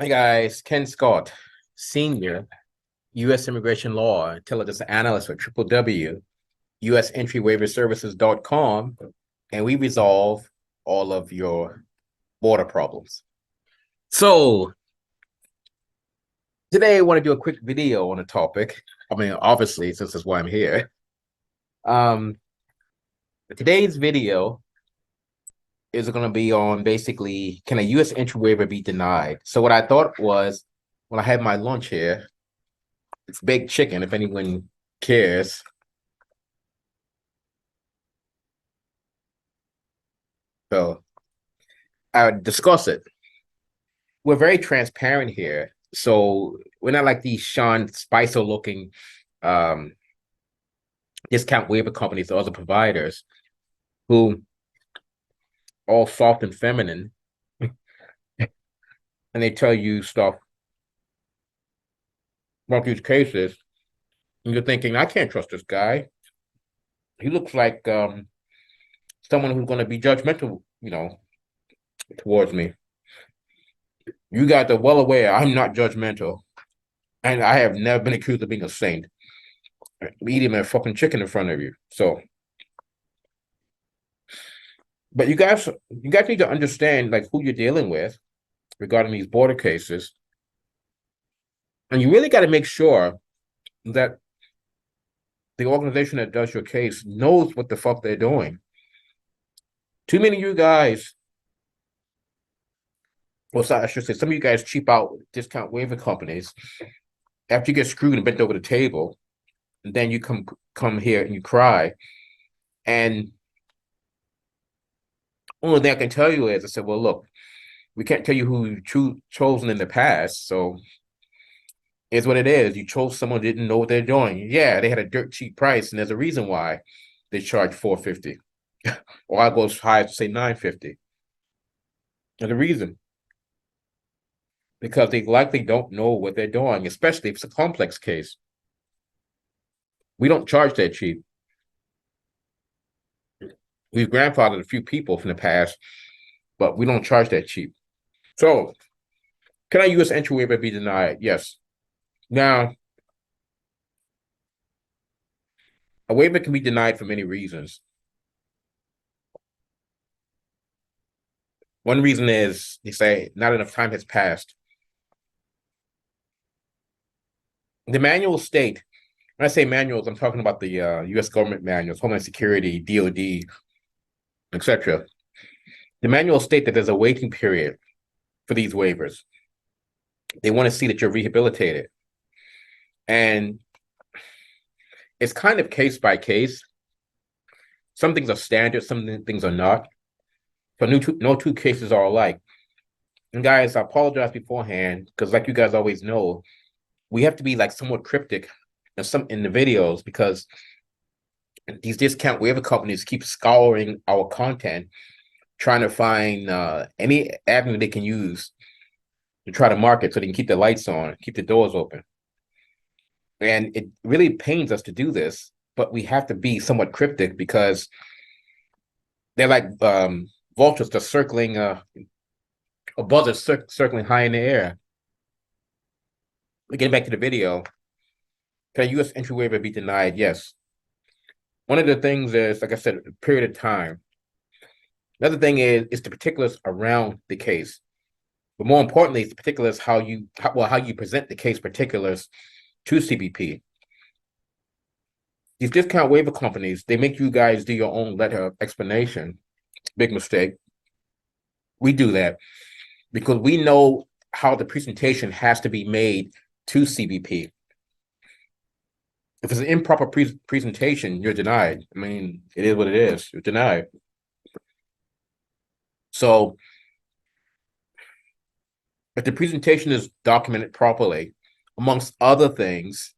Hi guys, Ken Scott, Senior, U.S. Immigration Law Intelligence Analyst for US Entry Waiver Services.com, and we resolve all of your border problems. So today I want to do a quick video on a topic. I mean, obviously, since that's why I'm here. Um, Today's video is going to be on basically, can a U.S. entry waiver be denied? So what I thought was, when I had my lunch here, it's baked chicken, if anyone cares. So I would discuss it. We're very transparent here. So we're not like these Sean Spicer looking um, discount waiver companies or other providers who all soft and feminine, and they tell you stuff about these cases, and you're thinking, I can't trust this guy. He looks like someone who's going to be judgmental, towards me. You guys are well aware I'm not judgmental, and I have never been accused of being a saint. I'm eating a fucking chicken in front of you. So, but you guys need to understand like who you're dealing with regarding these border cases, and you really got to make sure that the organization that does your case knows what the fuck they're doing. Too many of you guys, well, I should say, some of you guys cheap out discount waiver companies after you get screwed and bent over the table, and then you come here and you cry. And only thing I can tell you is, I said, well, look, we can't tell you who you chosen in the past, so it's what it is. You chose someone who didn't know what they're doing. Yeah, they had a dirt cheap price, and there's a reason why they charge $450, or I go as high as to say $950. There's a reason, because they likely don't know what they're doing, especially if it's a complex case. We don't charge that cheap. We've grandfathered a few people from the past, but we don't charge that cheap. So, can a U.S. entry waiver be denied? Yes. Now, a waiver can be denied for many reasons. One reason is they say not enough time has passed. The manuals state, when I say manuals, I'm talking about the U.S. government manuals, Homeland Security, DOD, etc. The manuals state that there's a waiting period for these waivers. They want to see that you're rehabilitated. And it's kind of case by case. Some things are standard, some things are not. So no two cases are alike. And guys, I apologize beforehand, because like you guys always know, we have to be like somewhat cryptic in the videos, because these discount waiver companies keep scouring our content, trying to find any avenue they can use to try to market so they can keep the lights on, keep the doors open. And it really pains us to do this, but we have to be somewhat cryptic, because they're like vultures just circling, or buzzards circling high in the air. Getting back to the video, can a U.S. entry waiver be denied? Yes. One of the things is, like I said, a period of time. Another thing is the particulars around the case. But more importantly, the particulars how you present the case particulars to CBP. These discount waiver companies, they make you guys do your own letter of explanation. Big mistake. We do that because we know how the presentation has to be made to CBP. If it's an improper presentation, you're denied. I mean, it is what it is. You're denied. So if the presentation is documented properly, amongst other things,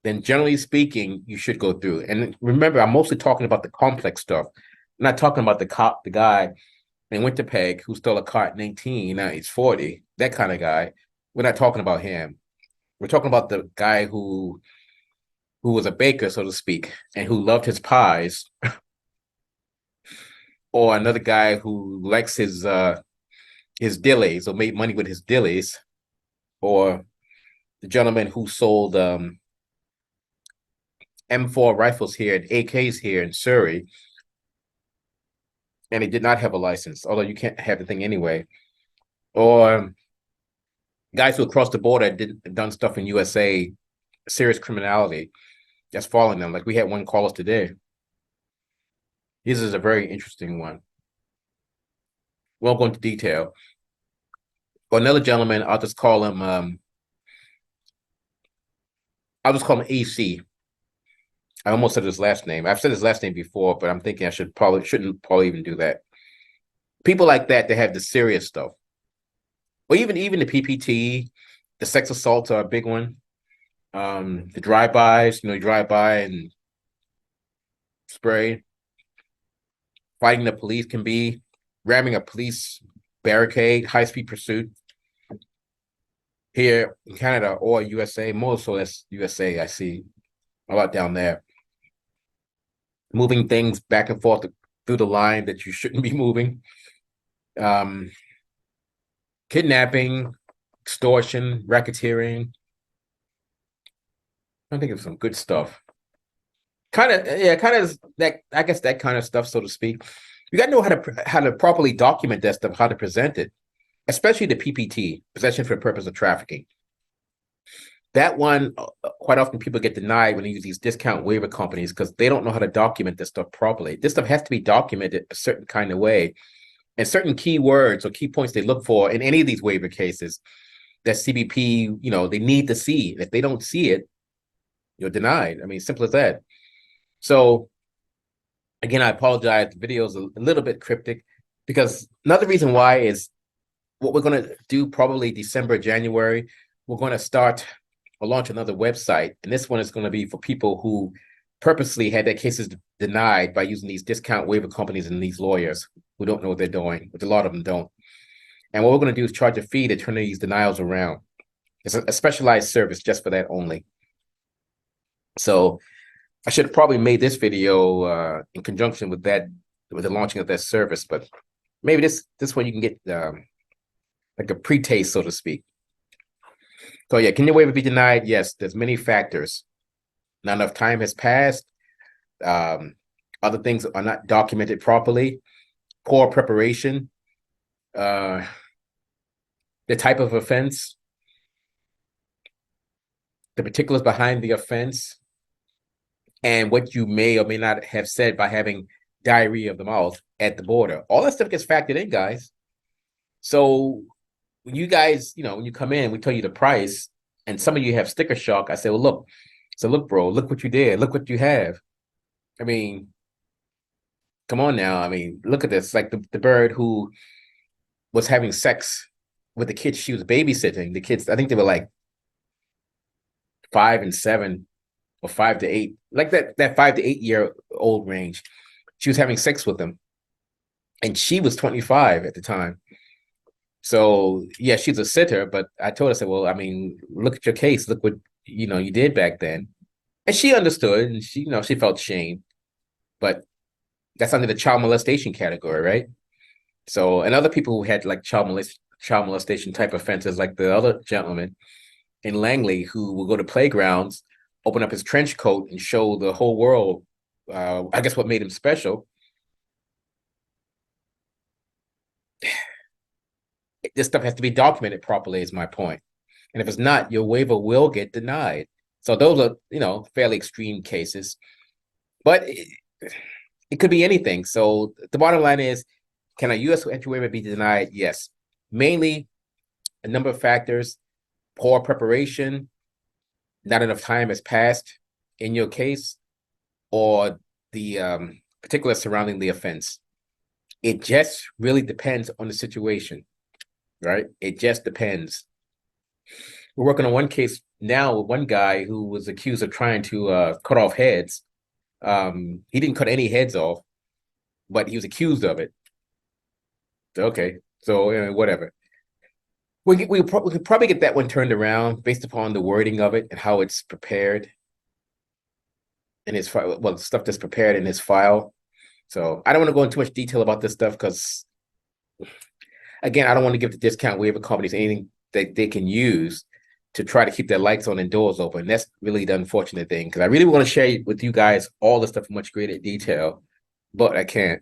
then generally speaking, you should go through. And remember, I'm mostly talking about the complex stuff. I'm not talking about the guy in Winnipeg who stole a car at 19, now he's 40, that kind of guy. We're not talking about him. We're talking about the guy who was a baker, so to speak, and who loved his pies, or another guy who likes his his dillies or made money with his dillies, or the gentleman who sold M4 rifles here and AKs here in Surrey, and he did not have a license, although you can't have the thing anyway. Or guys who across the border done stuff in USA, serious criminality that's following them. Like we had one call us today. This is a very interesting one. Won't go into detail. Or another gentleman, I'll just call him AC. I almost said his last name. I've said his last name before, but I'm thinking I shouldn't probably even do that. People like that, they have the serious stuff. Or even the PPT, the sex assaults are a big one. The drive-bys, you drive by and spray. Fighting the police can be ramming a police barricade, high-speed pursuit. Here in Canada or USA, more so that's USA, I see a lot down there. Moving things back and forth through the line that you shouldn't be moving. Kidnapping, extortion, racketeering. I think of some good stuff. Kind of that. I guess that kind of stuff, so to speak. You got to know how to properly document that stuff, how to present it, especially the PPT, possession for the purpose of trafficking. That one, quite often people get denied when they use these discount waiver companies because they don't know how to document this stuff properly. This stuff has to be documented a certain kind of way, and certain key words or key points they look for in any of these waiver cases that CBP, they need to see. If they don't see it, you're denied. I mean, simple as that. So, again, I apologize. The video is a little bit cryptic because another reason why is what we're going to do probably December, January. We're going to start or launch another website. And this one is going to be for people who purposely had their cases denied by using these discount waiver companies and these lawyers who don't know what they're doing, which a lot of them don't. And what we're going to do is charge a fee to turn these denials around. It's a specialized service just for that only. So I should have probably made this video in conjunction with the launching of that service, but maybe this one you can get like a pre-taste, so to speak. So yeah, can your waiver be denied? Yes, there's many factors. Not enough time has passed. Other things are not documented properly. Poor preparation. The type of offense. The particulars behind the offense. And what you may or may not have said by having diarrhea of the mouth at the border. All that stuff gets factored in, guys. So when you guys, when you come in, we tell you the price, and some of you have sticker shock. I say, well, look. So look, bro, look what you did. Look what you have. I mean, come on now. I mean, look at this. Like the bird who was having sex with the kids she was babysitting. The kids, I think they were like 5 and 7 or 5 to 8, like that 5 to 8 year old range. She was having sex with them. And she was 25 at the time. So yeah, she's a sitter, but I told her, I said, well, I mean, look at your case. Look what you did back then. And she understood, and she felt shame. But that's under the child molestation category, right? So, and other people who had like child molestation type offenses, like the other gentleman in Langley who will go to playgrounds, open up his trench coat and show the whole world, I guess what made him special. This stuff has to be documented properly, is my point. And if it's not, your waiver will get denied. So those are, fairly extreme cases. But it could be anything. So the bottom line is, can a US entry waiver be denied? Yes. Mainly a number of factors: poor preparation, not enough time has passed in your case, or the particulars surrounding the offense. It just really depends on the situation, right? It just depends. We're working on one case now with one guy who was accused of trying to cut off heads. He didn't cut any heads off, but he was accused of it. Okay, so whatever. We could probably get that one turned around based upon the wording of it and how it's prepared in his file. Well, stuff that's prepared in his file. So I don't want to go into too much detail about this stuff because Again, I don't want to give the discount waiver companies anything that they can use to try to keep their lights on and doors open. That's really the unfortunate thing, because I really want to share with you guys all the stuff in much greater detail, but I can't.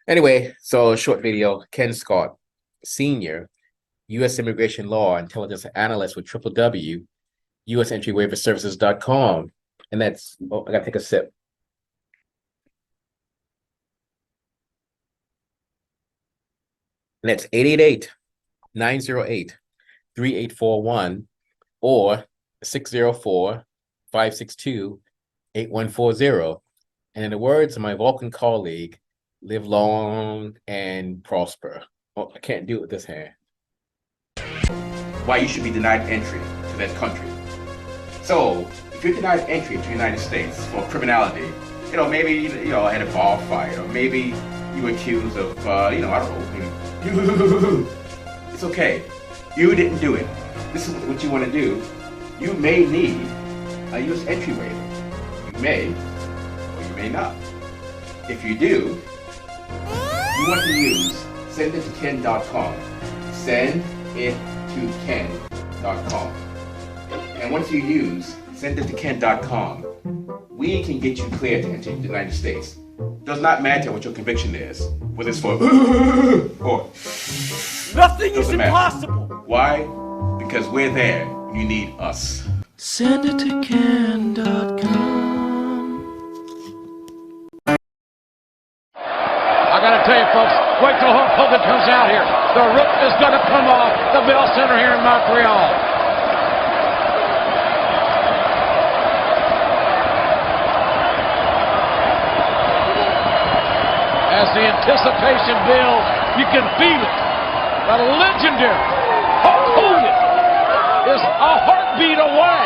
Anyway, so short video. Ken Scott, Senior, U.S. Immigration Law Intelligence Analyst with US Entry Waiver Services.com. And that's, oh, I gotta take a sip. And that's 888-908-3841 or 604-562-8140. And in the words of my Vulcan colleague, live long and prosper. Oh, I can't do it with this hand. Why you should be denied entry to that country. So, if you're denied entry to the United States for criminality, maybe, at a bar fight, or maybe you were accused of, I don't know, it's okay. You didn't do it. This is what you want to do. You may need a US entry waiver. You may, or you may not. If you do, you want to use sendittoken.com. Sendittoken.com. And once you use sendittoken.com, we can get you cleared to enter the United States. Does not matter what your conviction is, whether it's for or nothing is impossible. Why? Because we're there. You need us. Sendittoken.com. I gotta tell you, folks, wait till Hulk Hogan comes out here. The roof is gonna come off the Bell Center here in Montreal. As the anticipation builds, you can feel it. The legendary Hulk Hogan is a heartbeat away